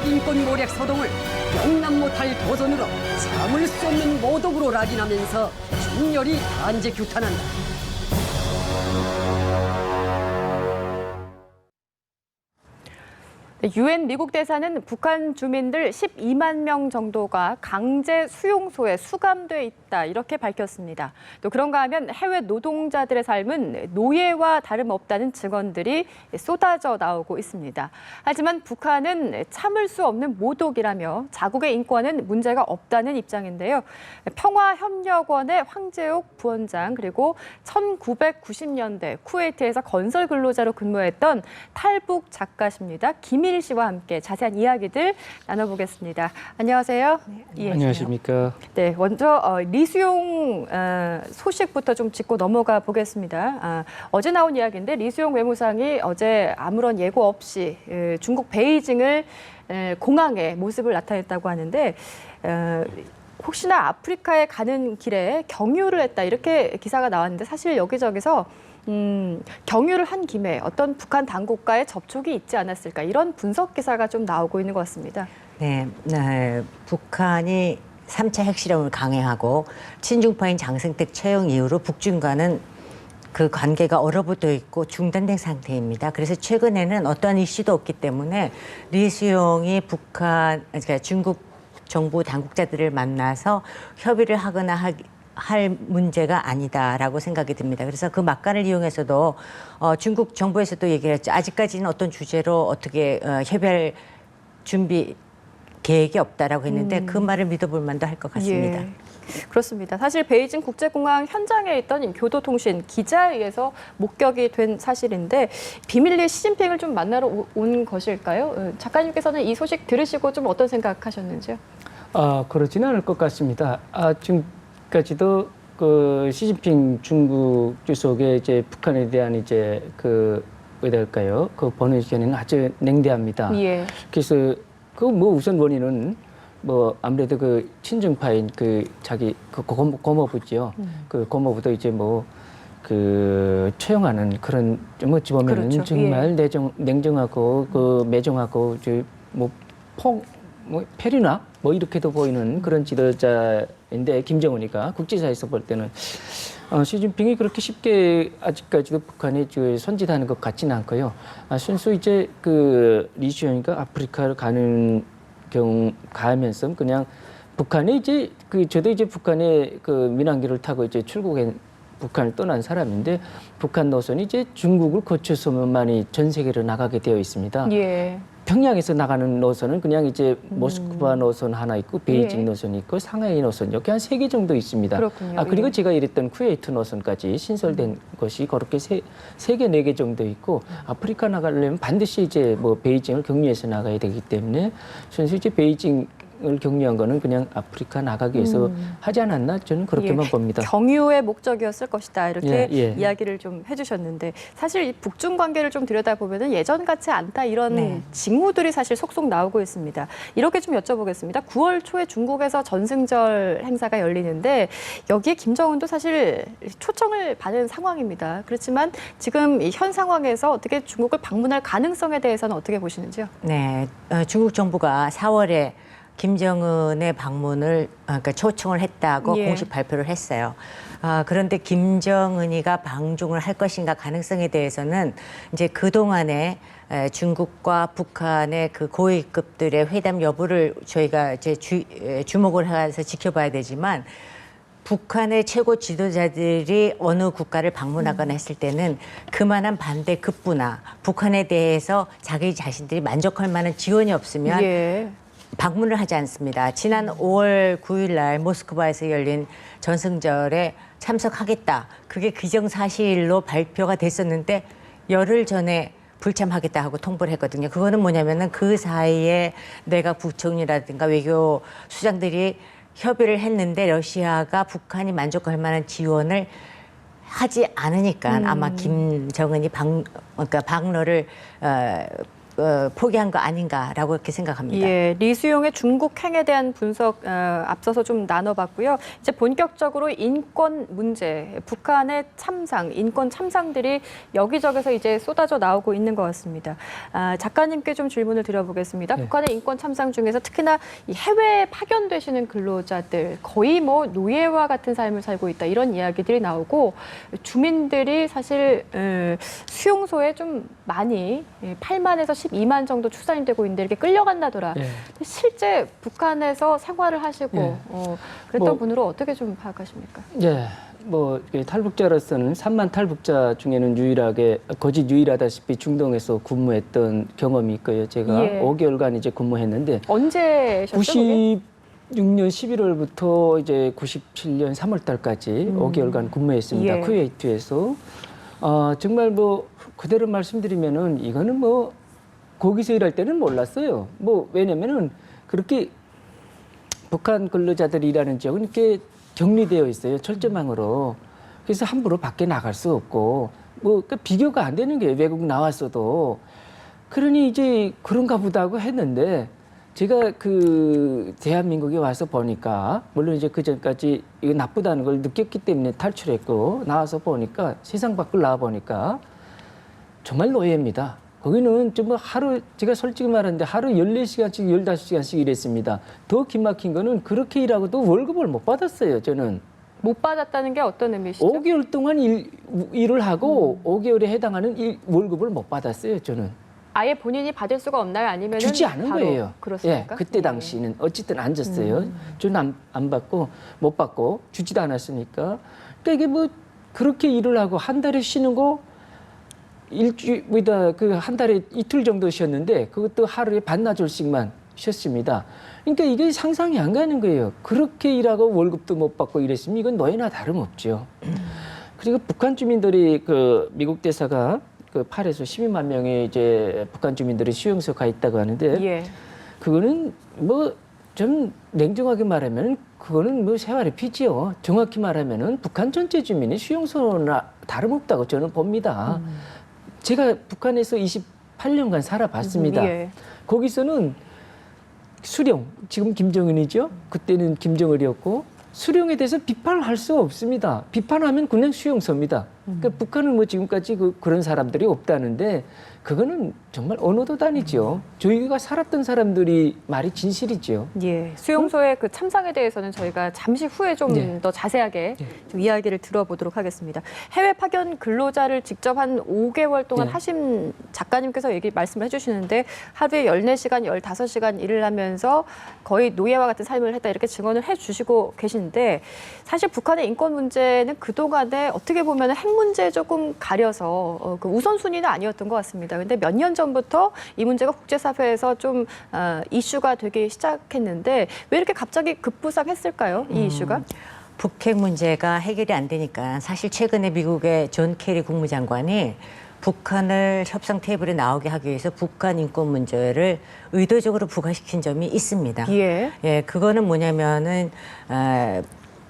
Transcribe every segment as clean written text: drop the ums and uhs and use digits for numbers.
인권 모략 서동을 용납 못할 도전으로 참을 수 없는 모독으로 낙인하면서 중렬이 단지 규탄한다. 유엔 미국 대사는 북한 주민들 12만 명 정도가 강제 수용소에 수감돼 있다 이렇게 밝혔습니다. 또 그런가 하면 해외 노동자들의 삶은 노예와 다름없다는 증언들이 쏟아져 나오고 있습니다. 하지만 북한은 참을 수 없는 모독이라며 자국의 인권은 문제가 없다는 입장인데요. 평화협력원의 황재옥 부원장 그리고 1990년대 쿠웨이트에서 건설 근로자로 근무했던 탈북 작가십니다. 김일 씨와 함께 자세한 이야기들 나눠보겠습니다. 안녕하세요. 네, 안녕하십니까. 네, 먼저 리수용 소식부터 좀 짚고 넘어가 보겠습니다. 어제 나온 이야기인데 리수용 외무상이 어제 아무런 예고 없이 중국 베이징을 공항에 모습을 나타냈다고 하는데 혹시나 아프리카에 가는 길에 경유를 했다 이렇게 기사가 나왔는데 사실 여기저기서 경유를 한 김에 어떤 북한 당국과의 접촉이 있지 않았을까 이런 분석 기사가 좀 나오고 있는 것 같습니다. 네, 북한이 3차 핵실험을 강행하고 친중파인 장승택 처형 이후로 북중과는 그 관계가 얼어붙어 있고 중단된 상태입니다. 그래서 최근에는 어떠한 이슈도 없기 때문에 리수용이 그러니까 중국 정부 당국자들을 만나서 협의를 하거나 할 문제가 아니다라고 생각이 듭니다. 그래서 그 막간을 이용해서도 중국 정부에서도 얘기를 했죠. 아직까지는 어떤 주제로 어떻게 협의할 준비 계획이 없다라고 했는데 그 말을 믿어볼 만도 할 것 같습니다. 예. 그렇습니다. 사실 베이징 국제공항 현장에 있던 교도통신 기자에 의해서 목격이 된 사실인데 비밀리에 시진핑을 좀 만나러 온 것일까요? 작가님께서는 이 소식 들으시고 좀 어떤 생각하셨는지요? 그렇지는 않을 것 같습니다. 지금까지도 그 시진핑 중국 주석의 이제 북한에 대한 이제 뭐랄까요? 그 보는 의견은 아주 냉대합니다. 예. 그래서 우선 원인은 아무래도 그 친중파인 자기 고모부죠. 그 고모부도 이제 처형하는 그런 보면은 그렇죠. 정말 예. 냉정하고 매정하고 페리나 이렇게도 보이는 그런 지도자인데 김정은이가 국제사에서 볼 때는 시진핑이 그렇게 쉽게 아직까지도 북한에 손짓하는 것 같지는 않고요. 순수 이제 리수용이가 아프리카를 가면서 그냥 북한에 이제 저도 이제 북한의 민항기를 타고 이제 북한을 떠난 사람인데 북한 노선이 이제 중국을 거쳐서만이 전 세계로 나가게 되어 있습니다. 예. 평양에서 나가는 노선은 그냥 이제 모스크바 노선 하나 있고 베이징 예. 노선이 있고 상하이 노선 이렇게 한 3개 정도 있습니다. 그렇군요. 그리고 예. 제가 일했던 쿠웨이트 노선까지 신설된 것이 그렇게 3개, 4개 정도 있고 아프리카 나가려면 반드시 이제 베이징을 경유해서 나가야 되기 때문에 순수 이제 베이징을 격려한 거는 그냥 아프리카 나가기 위해서 하지 않았나 저는 그렇게만 봅니다. 경유의 목적이었을 것이다 이렇게 예. 이야기를 좀 해주셨는데 사실 이 북중 관계를 좀 들여다보면 예전 같지 않다 이런 징후들이 사실 속속 나오고 있습니다. 이렇게 좀 여쭤보겠습니다. 9월 초에 중국에서 전승절 행사가 열리는데 여기에 김정은도 사실 초청을 받은 상황입니다. 그렇지만 지금 현 상황에서 어떻게 중국을 방문할 가능성에 대해서는 어떻게 보시는지요? 네, 중국 정부가 4월에 김정은의 방문을 그러니까 초청을 했다고 예. 공식 발표를 했어요. 그런데 김정은이가 방중을 할 것인가 가능성에 대해서는 이제 그동안에 중국과 북한의 그 고위급들의 회담 여부를 저희가 이제 주목을 해서 지켜봐야 되지만 북한의 최고 지도자들이 어느 국가를 방문하거나 했을 때는 그만한 반대 급부나 북한에 대해서 자기 자신들이 만족할 만한 지원이 없으면 예. 방문을 하지 않습니다. 지난 5월 9일 날 모스크바에서 열린 전승절에 참석하겠다. 그게 기정사실로 발표가 됐었는데 열흘 전에 불참하겠다 하고 통보를 했거든요. 그거는 뭐냐면은 그 사이에 내각 부총리라든가 외교 수장들이 협의를 했는데 러시아가 북한이 만족할 만한 지원을 하지 않으니까 아마 김정은이 그러니까 방로를 포기한 거 아닌가라고 그렇게 생각합니다. 예, 리수용의 중국 행에 대한 분석 앞서서 좀 나눠봤고요. 이제 본격적으로 인권 문제, 북한의 참상, 인권 참상들이 여기저기서 이제 쏟아져 나오고 있는 것 같습니다. 작가님께 좀 질문을 드려보겠습니다. 네. 북한의 인권 참상 중에서 특히나 이 해외에 파견되시는 근로자들 거의 뭐 노예와 같은 삶을 살고 있다 이런 이야기들이 나오고 주민들이 사실 수용소에 좀 많이 8만에서 12만 정도 추산이 되고 있는데 이렇게 끌려간다더라. 예. 실제 북한에서 생활을 하시고 예. 그랬던 뭐, 분으로 어떻게 좀 파악하십니까? 예, 뭐 탈북자로서는 3만 탈북자 중에는 유일하게 거짓 유일하다시피 중동에서 근무했던 경험이 있고요. 제가 예. 5개월간 이제 근무했는데 언제셨죠? 그게? 96년 11월부터 이제 97년 3월달까지 5개월간 근무했습니다. 예. 쿠웨이트에서 정말 뭐 그대로 말씀드리면은 이거는 뭐 거기서 일할 때는 몰랐어요. 뭐 왜냐면은 그렇게 북한 근로자들이 일하는 지역은 이렇게 격리되어 있어요. 철조망으로. 그래서 함부로 밖에 나갈 수 없고 뭐 그러니까 비교가 안 되는 거예요. 외국 나왔어도. 그러니 이제 그런가 보다 하고 했는데 제가 그 대한민국에 와서 보니까 물론 이제 그 전까지 이거 나쁘다는 걸 느꼈기 때문에 탈출했고 나와서 보니까 세상 밖을 나와 보니까 정말 노예입니다. 거기는 좀 하루 제가 솔직히 말하는데 하루 14시간씩 15시간씩 일했습니다. 더 기막힌 거는 그렇게 일하고도 월급을 못 받았어요. 저는. 못 받았다는 게 어떤 의미시죠? 5개월 동안 일을 하고 5개월에 해당하는 월급을 못 받았어요. 저는. 아예 본인이 받을 수가 없나요? 아니면 주지 않은 거예요. 그렇습니까? 예, 그때 예. 당시는 어쨌든 안 줬어요. 저는 안 받고 못 받고 주지도 않았으니까. 그러니까 이게 뭐 그렇게 일을 하고 한 달에 쉬는 거 일주일보다 그 한 달에 이틀 정도 쉬었는데 그것도 하루에 반나절씩만 쉬었습니다. 그러니까 이게 상상이 안 가는 거예요. 그렇게 일하고 월급도 못 받고 이랬으면 이건 노예나 다름없죠. 그리고 북한 주민들이 그 미국 대사가 그 8에서 12만 명의 이제 북한 주민들이 수용소 가 있다고 하는데 예. 그거는 뭐 좀 냉정하게 말하면 그거는 뭐 생활의 피지요. 정확히 말하면은 북한 전체 주민이 수용소나 다름없다고 저는 봅니다. 제가 북한에서 28년간 살아봤습니다. 예. 거기서는 수령, 지금 김정은이죠. 그때는 김정을이었고 수령에 대해서 비판을 할 수가 없습니다. 비판하면 그냥 수용소입니다. 그러니까 북한은 뭐 지금까지 그런 사람들이 없다는데 그거는 정말 언어도 다니죠. 저희가 살았던 사람들이 말이 진실이죠. 예, 수용소의 그 참상에 대해서는 저희가 잠시 후에 좀 네. 더 자세하게 좀 이야기를 들어보도록 하겠습니다. 해외 파견 근로자를 직접 한 5개월 동안 네. 하신 작가님께서 말씀을 해주시는데 하루에 14시간, 15시간 일을 하면서 거의 노예와 같은 삶을 했다 이렇게 증언을 해주시고 계신데 사실 북한의 인권 문제는 그동안에 어떻게 보면 핵 문제에 조금 가려서 그 우선순위는 아니었던 것 같습니다. 근데 몇 년 전부터 이 문제가 국제사회에서 좀 이슈가 되기 시작했는데 왜 이렇게 갑자기 급부상했을까요? 이 이슈가? 북핵 문제가 해결이 안 되니까 사실 최근에 미국의 존 케리 국무장관이 북한을 협상 테이블에 나오게 하기 위해서 북한 인권 문제를 의도적으로 부각시킨 점이 있습니다. 예. 예, 그거는 뭐냐면은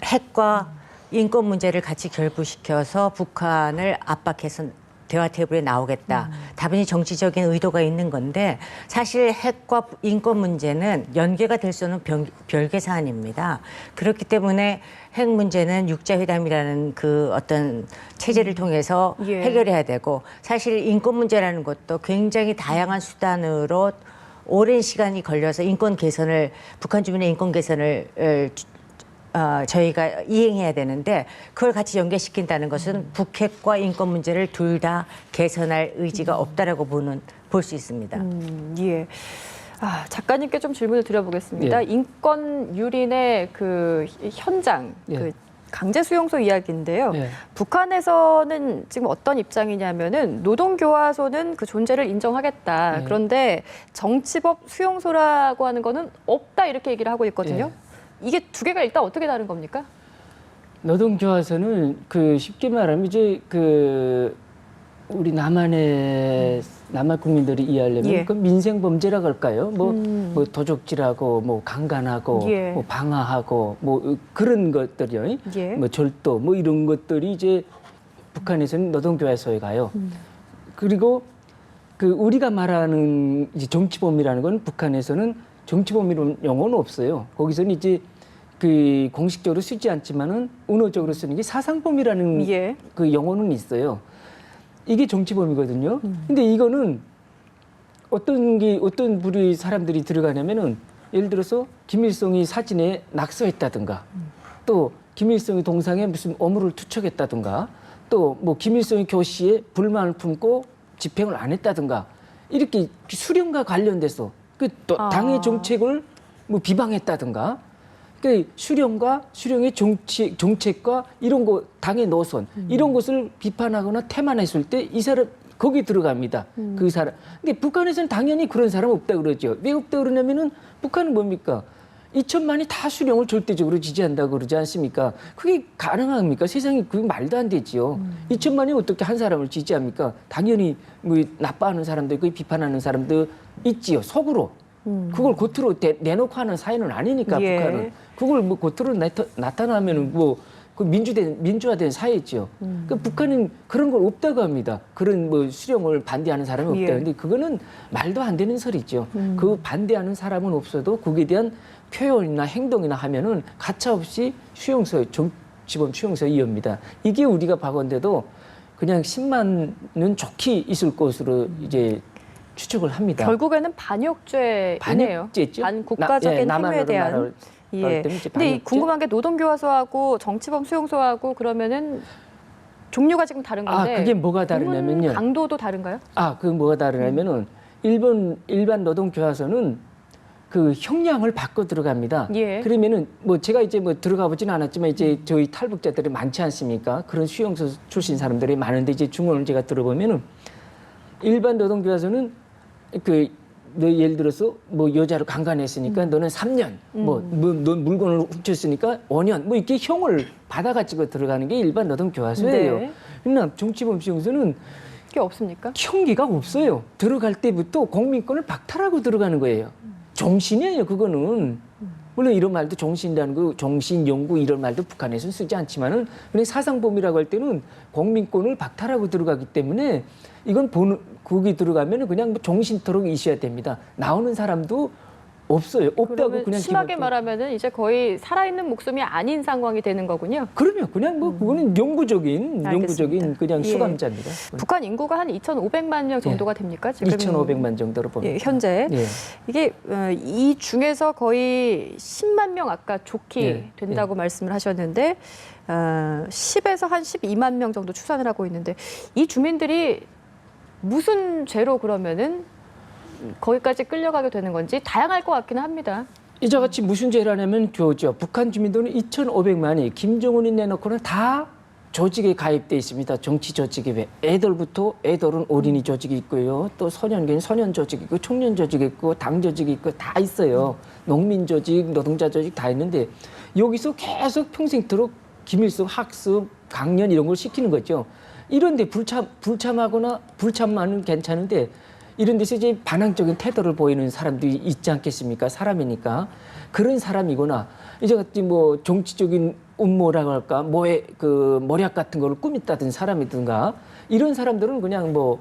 핵과 인권 문제를 같이 결부시켜서 북한을 압박해서 대화 테이블에 나오겠다. 다분히 정치적인 의도가 있는 건데 사실 핵과 인권 문제는 연계가 될 수는 별개 사안입니다. 그렇기 때문에 핵 문제는 육자회담이라는 그 어떤 체제를 통해서 예. 해결해야 되고 사실 인권 문제라는 것도 굉장히 다양한 수단으로 오랜 시간이 걸려서 인권 개선을 북한 주민의 인권 개선을 저희가 이행해야 되는데 그걸 같이 연계시킨다는 것은 북핵과 인권 문제를 둘 다 개선할 의지가 없다라고 볼 수 있습니다. 예. 작가님께 좀 질문을 드려보겠습니다. 예. 인권 유린의 그 현장, 예. 그 강제 수용소 이야기인데요. 예. 북한에서는 지금 어떤 입장이냐면은 노동교화소는 그 존재를 인정하겠다. 예. 그런데 정치법 수용소라고 하는 거는 없다 이렇게 얘기를 하고 있거든요. 이게 두 개가 일단 어떻게 다른 겁니까? 노동교화소는 그 쉽게 말하면 이제 그 우리 남한 국민들이 이해하려면 예. 그 민생 범죄라고 할까요? 뭐 도적질하고 뭐 강간하고 예. 뭐 방화하고 뭐 그런 것들이요. 예. 뭐 절도 뭐 이런 것들이 이제 북한에서는 노동교화소에 가요. 그리고 그 우리가 말하는 이제 정치범이라는 건 북한에서는 정치범이라는 용어는 없어요. 거기서는 이제 그 공식적으로 쓰지 않지만은 언어적으로 쓰는 게 사상범이라는 예. 그 용어는 있어요. 이게 정치범이거든요. 근데 이거는 어떤 부류의 사람들이 들어가냐면은 예를 들어서 김일성이 사진에 낙서했다든가 또 김일성의 동상에 무슨 어물을 투척했다든가 또 뭐 김일성의 교시에 불만을 품고 집행을 안 했다든가 이렇게 수령과 관련돼서 그 또 당의 정책을 뭐 비방했다든가 그 수령의 정책과 이런 거 당의 노선 이런 것을 비판하거나 태만했을 때 이 사람 거기 들어갑니다. 그 사람. 근데 북한에서는 당연히 그런 사람 없다 그러죠. 왜 없다 그러냐면은 북한은 뭡니까? 2천만이 다 수령을 절대적으로 지지한다고 그러지 않습니까? 그게 가능합니까? 세상에 그게 말도 안 되지요. 2천만이 어떻게 한 사람을 지지합니까? 당연히 뭐 나빠하는 사람도 있고 비판하는 사람도 있지요. 속으로. 그걸 겉으로 내놓고 하는 사회는 아니니까 예. 북한은. 그걸 뭐 겉으로 나타나면은 뭐 그 민주화된 사회죠. 그 북한은 그런 걸 없다고 합니다. 그런 뭐 수령을 반대하는 사람이 없다. 예. 근데 그거는 말도 안 되는 소리죠. 그 반대하는 사람은 없어도 거기에 대한 표현이나 행동이나 하면은 가차없이 정치범 수용소에 이어입니다. 이게 우리가 봐건대도 그냥 10만은 좋게 있을 것으로 이제 추측을 합니다. 결국에는 반역죄이네요. 반역죄죠. 반국가적인 행위에 대한. 예. 때문에 이제 근데 이 반역죄? 궁금한 게 노동교화소하고 정치범 수용소하고 그러면은 종류가 지금 다른 건데. 그게 뭐가 다르냐면요. 고문 강도도 다른가요? 그 뭐가 다르냐면은 일반 노동교화소는 그 형량을 바꿔 들어갑니다. 예. 그러면은 뭐 제가 이제 뭐 들어가 보지는 않았지만 이제 저희 탈북자들이 많지 않습니까? 그런 수용소 출신 사람들이 많은데 이제 중원을 제가 들어보면은 일반 노동교화소는 너 예를 들어서 뭐 여자를 강간했으니까 너는 3년, 너 물건을 훔쳤으니까 5년, 뭐 이렇게 형을 받아가지고 들어가는 게 일반 노동교화소예요. 네. 그러나 정치범 수용소는 그게 없습니까? 형기가 없어요. 들어갈 때부터 공민권을 박탈하고 들어가는 거예요. 정신이에요, 그거는. 물론 이런 말도 정신이라는 거, 정신연구 이런 말도 북한에서는 쓰지 않지만은 그냥 사상범이라고 할 때는 공민권을 박탈하고 들어가기 때문에 이건 거기 들어가면은 그냥 뭐 정신토록 있어야 됩니다. 나오는 사람도 없어요. 없다고 그냥 심하게 기본적으로. 말하면은 이제 거의 살아있는 목숨이 아닌 상황이 되는 거군요. 그러면 그냥 뭐 그거는 영구적인 알겠습니다. 그냥 예. 수감자입니다. 북한 인구가 한 2,500만 명 정도가 됩니까? 지금 2,500만 정도로 봅니다. 예, 현재 예. 이게 이 중에서 거의 10만 명 아까 좋게 예, 된다고 말씀을 하셨는데 10에서 한 12만 명 정도 추산을 하고 있는데 이 주민들이 무슨 죄로 그러면은 거기까지 끌려가게 되는 건지 다양할 것 같기는 합니다. 이와 같이 무슨 죄를 하냐면 교죠. 북한 주민들은 2,500만이 김정은이 내놓고는 다 조직에 가입돼 있습니다. 정치 조직에. 애들은 어린이 조직이 있고요. 또 소년기는 소년 조직이 있고 청년 조직이 있고 당 조직이 있고 다 있어요. 농민 조직, 노동자 조직 다 있는데 여기서 계속 평생토록 김일성 학습, 강연 이런 걸 시키는 거죠. 이런데 불참하는 괜찮은데 이런 데서 이제 반항적인 태도를 보이는 사람들이 있지 않겠습니까? 사람이니까. 그런 사람이거나 이제 같이 뭐 정치적인 음모라고 할까? 모략 같은 거를 꾸몄다든 사람이든가 이런 사람들은 그냥 뭐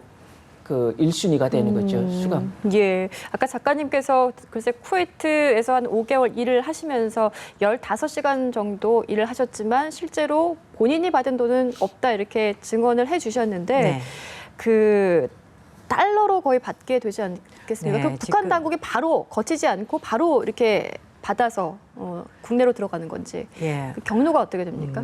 그 1순위가 되는 거죠. 수감. 예. 아까 작가님께서 글쎄 쿠웨이트에서 한 5개월 일을 하시면서 15시간 정도 일을 하셨지만 실제로 본인이 받은 돈은 없다 이렇게 증언을 해 주셨는데 네. 그 달러로 거의 받게 되지 않겠습니까? 네, 그 북한 지금- 당국이 바로 거치지 않고 바로 이렇게 받아서 국내로 들어가는 건지 예. 그 경로가 어떻게 됩니까?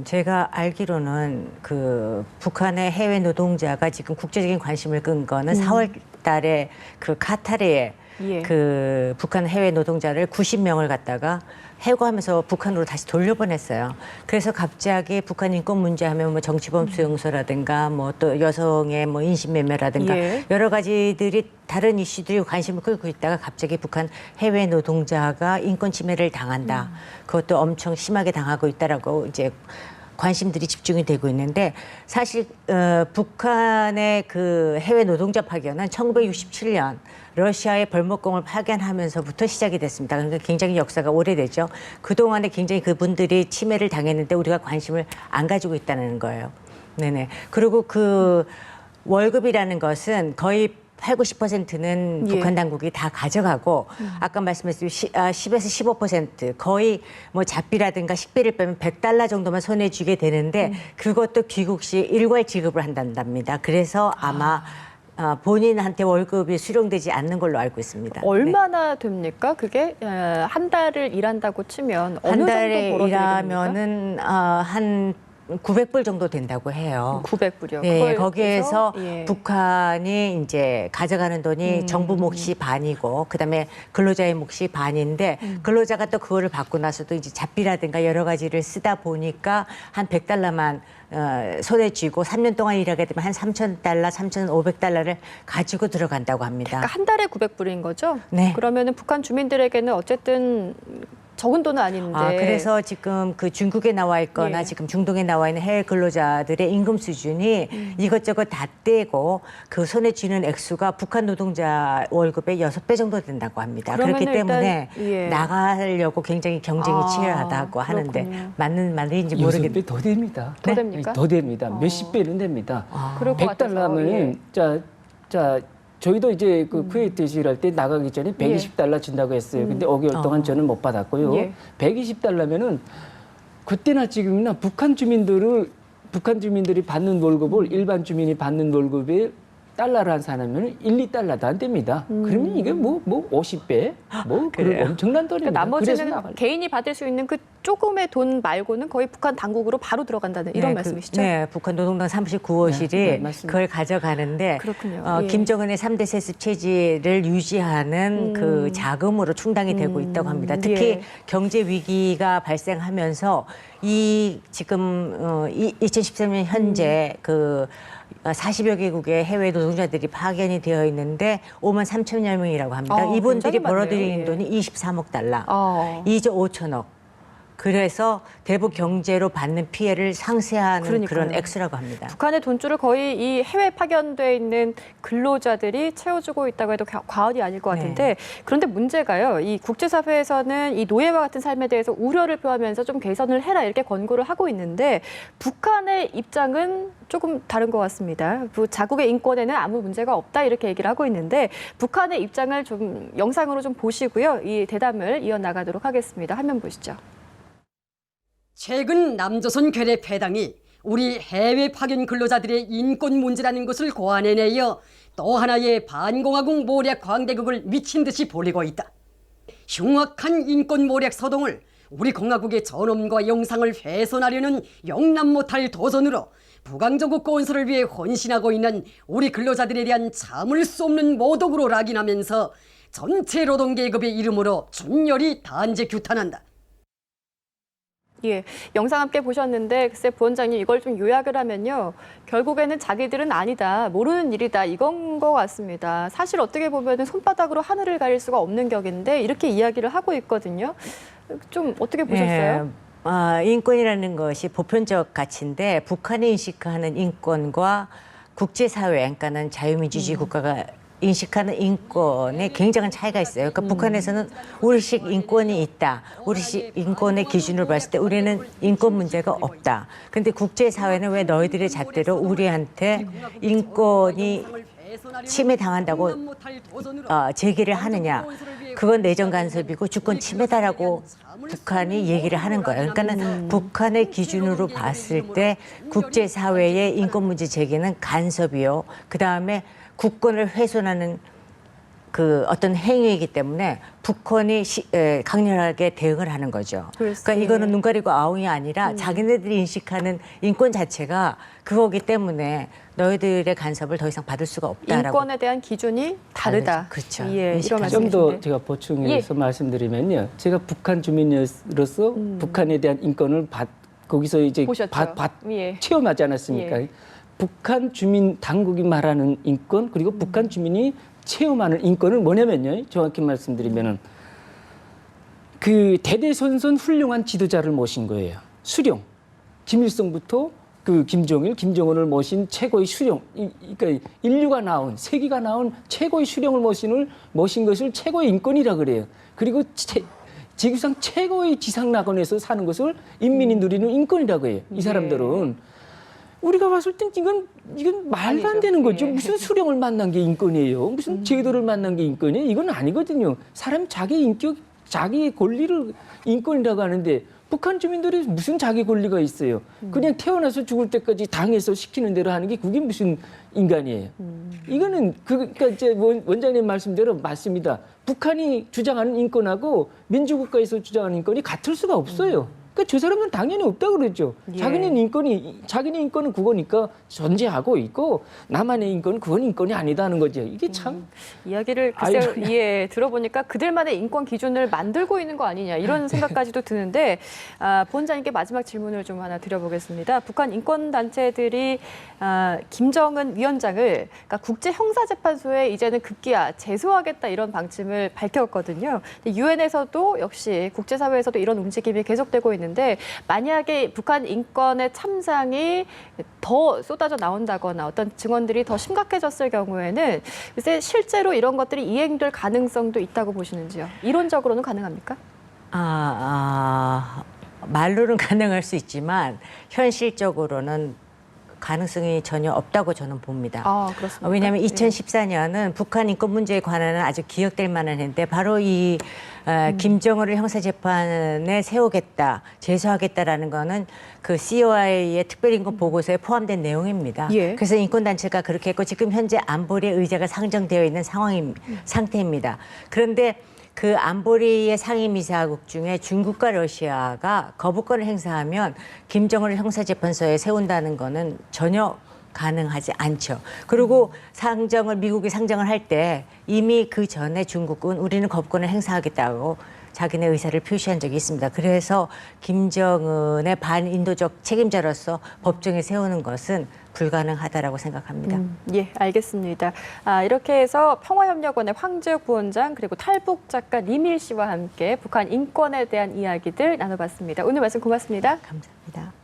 제가 알기로는 그 북한의 해외 노동자가 지금 국제적인 관심을 끈 거는 4월 달에 그 카타르에 예. 그 북한 해외 노동자를 90명을 갖다가 해고하면서 북한으로 다시 돌려보냈어요. 그래서 갑자기 북한 인권 문제하면 뭐 정치범 수용소라든가 뭐 또 여성의 뭐 인신매매라든가 예. 여러 가지들이 다른 이슈들이 관심을 끌고 있다가 갑자기 북한 해외 노동자가 인권 침해를 당한다. 그것도 엄청 심하게 당하고 있다라고 이제 관심들이 집중이 되고 있는데 사실 북한의 그 해외 노동자 파견은 1967년 러시아의 벌목공을 파견하면서부터 시작이 됐습니다. 그러니까 굉장히 역사가 오래되죠. 그동안에 굉장히 그분들이 침해를 당했는데 우리가 관심을 안 가지고 있다는 거예요. 네네. 그리고 그 월급이라는 것은 거의 8, 90%는 예. 북한 당국이 다 가져가고 아까 말씀하신 10에서 15% 거의 뭐 잡비라든가 식비를 빼면 $100 정도만 손에 쥐게 되는데 그것도 귀국 시 일괄 지급을 한답니다. 그래서 아마 본인한테 월급이 수령되지 않는 걸로 알고 있습니다. 얼마나 됩니까? 그게 한 달을 일한다고 치면 어느 한 정도 달에 벌어들게 됩니까? 일하면은 한 900불 정도 된다고 해요. 900불이요. 네, 거기에서 예. 북한이 이제 가져가는 돈이 정부 몫이 반이고 그다음에 근로자의 몫이 반인데 근로자가 또 그거를 받고 나서도 이제 잡비라든가 여러 가지를 쓰다 보니까 한 $100만 손에 쥐고 3년 동안 일하게 되면 한 $3,000, $3,500를 가지고 들어간다고 합니다. 그러니까 한 달에 900불인 거죠? 네. 그러면은 북한 주민들에게는 어쨌든 적은 돈은 아닌데. 그래서 지금 그 중국에 나와 있거나 예. 지금 중동에 나와 있는 해외 근로자들의 임금 수준이 이것저것 다 떼고 그 손에 쥐는 액수가 북한 노동자 월급의 6배 정도 된다고 합니다. 그렇기 그러면은 때문에 일단, 예. 나가려고 굉장히 경쟁이 치열하다고 하는데 그렇군요. 맞는 말인지 모르겠는데 6배 더 됩니다. 더 됩니까? 더 됩니다. 몇십 배는 됩니다. 그럴 것 같아서. $100면 자 저희도 이제 그 쿠웨이트에서 일할 때 나가기 전에 $120 준다고 했어요. 근데 5개월 동안 저는 못 받았고요. 예. $120면은 그때나 지금이나 북한 주민들이 받는 월급을 일반 주민이 받는 월급에 달러로 환산하면 1, $2도 안 됩니다. 그러면 이게 뭐 50배? 뭐 그런 엄청난 돈입니다. 그러니까 그래서 나머지는 나가려고. 개인이 받을 수 있는 그 조금의 돈 말고는 거의 북한 당국으로 바로 들어간다는 이런 말씀이시죠? 네, 북한 노동당 39호실이 네, 맞습니다. 그걸 가져가는데 그렇군요. 예. 김정은의 3대 세습 체제를 유지하는 그 자금으로 충당이 되고 있다고 합니다. 특히 예. 경제 위기가 발생하면서 이 지금 2013년 현재 그 40여 개국의 해외 노동자들이 파견이 되어 있는데 5만 3천여 명이라고 합니다. 이분들이 굉장히 많네요. 벌어들이는 예. 돈이 $23억, 2조 5천억. 그래서 대북 경제로 받는 피해를 상쇄하는 그러니까요. 그런 액수라고 합니다. 북한의 돈줄을 거의 이 해외 파견돼 있는 근로자들이 채워주고 있다고 해도 과언이 아닐 것 같은데 그런데 문제가요. 이 국제사회에서는 이 노예와 같은 삶에 대해서 우려를 표하면서 좀 개선을 해라 이렇게 권고를 하고 있는데 북한의 입장은 조금 다른 것 같습니다. 자국의 인권에는 아무 문제가 없다 이렇게 얘기를 하고 있는데 북한의 입장을 좀 영상으로 좀 보시고요. 이 대담을 이어나가도록 하겠습니다. 화면 보시죠. 최근 남조선 괴뢰 패당이 우리 해외 파견 근로자들의 인권 문제라는 것을 고안해내어 또 하나의 반공화국 모략 광대국을 미친 듯이 벌이고 있다. 흉악한 인권 모략 서동을 우리 공화국의 전엄과 영상을 훼손하려는 영람 못할 도전으로 부강조국 건설을 위해 헌신하고 있는 우리 근로자들에 대한 참을 수 없는 모독으로 낙인하면서 전체 노동계급의 이름으로 준열히 단죄 규탄한다. 예, 영상 함께 보셨는데 글쎄 부원장님 이걸 좀 요약을 하면요. 결국에는 자기들은 아니다, 모르는 일이다 이건 것 같습니다. 사실 어떻게 보면 손바닥으로 하늘을 가릴 수가 없는 격인데 이렇게 이야기를 하고 있거든요. 좀 어떻게 보셨어요? 인권이라는 것이 보편적 가치인데 북한이 인식하는 인권과 국제사회, 그러니까는 자유민주주의 국가가 인식하는 인권에 굉장한 차이가 있어요. 그러니까 북한에서는 우리식 인권이 있다. 우리식 인권의 기준으로 봤을 때 우리는 인권 문제가 없다. 그런데 국제사회는 왜 너희들의 잣대로 우리한테 인권이 침해당한다고 제기를 하느냐. 그건 내정 간섭이고 주권 침해다라고 북한이 얘기를 하는 거예요. 그러니까는 북한의 기준으로 봤을 때 국제사회의 인권 문제 제기는 간섭이요. 그다음에 국권을 훼손하는 그 어떤 행위이기 때문에 북한이 강렬하게 대응을 하는 거죠. 그러니까 이거는 눈 가리고 아웅이 아니라 자기네들이 인식하는 인권 자체가 그거기 때문에 너희들의 간섭을 더 이상 받을 수가 없다라고. 인권에 대한 기준이 다르다. 그렇죠. 예, 이런 좀 더 말씀이신데. 제가 보충해서 말씀드리면요. 제가 북한 주민으로서 북한에 대한 인권을 거기서 이제 보셨죠? 예. 체험하지 않았습니까? 예. 북한 주민 당국이 말하는 인권 그리고 북한 주민이 체험하는 인권은 뭐냐면요. 정확히 말씀드리면은 그 대대손손 훌륭한 지도자를 모신 거예요. 수령. 김일성부터 그 김정일, 김정은을 모신 최고의 수령. 그러니까 인류가 나온, 세계가 나온 최고의 수령을 모신 것을 최고의 인권이라 그래요. 그리고 지구상 최고의 지상낙원에서 사는 것을 인민이 누리는 인권이라고 해요. 이 사람들은. 우리가 봤을 땐 이건 말도 안 되는 거죠. 예. 무슨 수령을 만난 게 인권이에요. 무슨 제도를 만난 게 인권이에요. 이건 아니거든요. 사람 자기 인격, 자기 권리를 인권이라고 하는데 북한 주민들이 무슨 자기 권리가 있어요. 그냥 태어나서 죽을 때까지 당해서 시키는 대로 하는 게 그게 무슨 인간이에요. 이거는 그러니까 이제 원장님 말씀대로 맞습니다. 북한이 주장하는 인권하고 민주국가에서 주장하는 인권이 같을 수가 없어요. 그러니까 저 사람은 당연히 없다 그러죠. 예. 자기네 인권은 그거니까 존재하고 있고 남한의 인권은 그건 인권이 아니다는 거죠. 이게 참 이야기를 글쎄 들어보니까 그들만의 인권 기준을 만들고 있는 거 아니냐 이런 생각까지도 드는데 본자님께 마지막 질문을 좀 하나 드려보겠습니다. 북한 인권 단체들이 김정은 위원장을 그러니까 국제형사재판소에 이제는 급기야 제소하겠다 이런 방침을 밝혔거든요. 유엔에서도 역시 국제사회에서도 이런 움직임이 계속되고 있는데 만약에 북한 인권의 참상이 더 쏟아져 나온다거나 어떤 증언들이 더 심각해졌을 경우에는 글쎄 실제로 이런 것들이 이행될 가능성도 있다고 보시는지요? 이론적으로는 가능합니까? 말로는 가능할 수 있지만 현실적으로는 가능성이 전혀 없다고 저는 봅니다. 그렇습니까? 왜냐하면 2014년은 북한 인권 문제에 관한은 아주 기억될 만한 해인데 바로 이 김정은을 형사재판에 세우겠다, 제소하겠다라는 거는 그 COI의 특별인권 보고서에 포함된 내용입니다. 예. 그래서 인권단체가 그렇게 했고 지금 현재 안보리의 의제가 상정되어 있는 상태입니다. 그런데 그 안보리의 상임이사국 중에 중국과 러시아가 거부권을 행사하면 김정은을 형사재판소에 세운다는 거는 전혀 가능하지 않죠. 그리고 미국이 상정을 할 때 이미 그 전에 중국은 우리는 거부권을 행사하겠다고 자기네 의사를 표시한 적이 있습니다. 그래서 김정은의 반인도적 책임자로서 법정에 세우는 것은 불가능하다라고 생각합니다. 예, 알겠습니다. 이렇게 해서 평화협력원의 황재욱 부원장 그리고 탈북 작가 리밀 씨와 함께 북한 인권에 대한 이야기들 나눠봤습니다. 오늘 말씀 고맙습니다. 감사합니다.